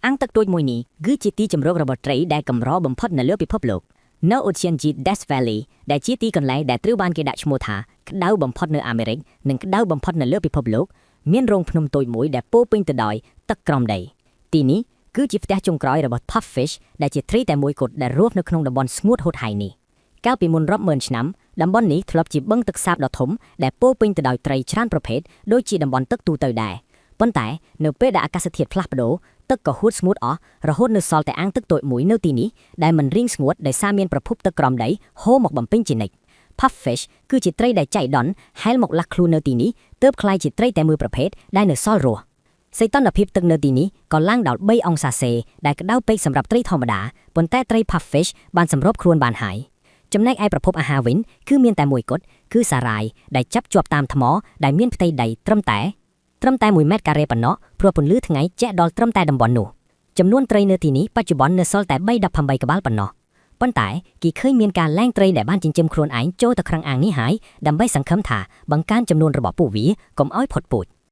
អាងទឹកទូចមួយនេះគឺជាទីជម្រករបស់ត្រីដែលកម្របំផុតនៅលើពិភពលោកនៅ Ocean Gate Death Valley ដែលជាទីកន្លែងដែលត្រូវបានគេដាក់ឈ្មោះថាក្តៅបំផុតនៅអាមេរិកនិងក្តៅបំផុតនៅលើពិភពលោកមានរោងភ្នំតូចមួយដែលពោពេញទៅដោយទឹកក្រោមដីទីនេះគឺជាផ្ទះចុងក្រោយរបស់ Puffish ដែលជាត្រីតែមួយគត់ដែលរស់នៅក្នុងតំបន់ស្ងួតហួតហែងនេះកាលពីមុនរាប់ម៉ឺនឆ្នាំតំបន់នេះធ្លាប់ជាបឹងទឹកសាបដ៏ធំដែលពោពេញទៅដោយត្រីច្រើនប្រភេទដូចជាតំបន់ទឹកទូទៅដែរប៉ុន្តែនៅពេលដែលអាកាសធាតុផ្លាស់ប្ដូរទឹកក៏ហួតស្ងួតអស់រហូតនៅសល់តែអាងទឹកតូចមួយនៅទីនេះដែលមិនរីងស្ងួតដោយសារមានប្រភពទឹកក្រោមដីហូរមកបំពេញជានិច្ច Puffish គឺជាត្រីដែលចៃដន្យហែលមកលាក់ខ្លួននៅទីនេះទើបក្លាយជាត្រីតែមួយប្រភេទដែលនៅសល់រស់សីតុណ្ហភាពទឹកនៅទីនេះក៏ឡើងដល់3អង្សាសេដែលក្តៅពេកសម្រាប់ត្រីធម្មតាប៉ុន្តែត្រី Puffish បានសម្របខ្លួនបានហើយចំណែកឯប្រភពអាហារវិញគឺមានតែមួយគត់គឺសារាយដែលចាប់ជាប់តាមថ្មដែលមានផ្ទៃដីត្រឹមតែ1ម៉ែត្រការ៉េប៉ុណ្ណោះព្រោះពន្លឺថ្ងៃជះដល់ត្រឹមតែតំបន់នោះចំនួនត្រីនៅទីនេះបច្ចុប្បន្ននៅសល់តែ318ក្បាលប៉ុណ្ណោះប៉ុន្តែគេឃើញមានការលែងត្រីដែលបានចិញ្ចឹមខ្លួនឯងចូលទៅក្នុងអាងនេះហើយដើម្បីសង្ឃឹមថាបង្កើនចំនួនរបស់ពួកវាកុំឲ្យផុតពូជ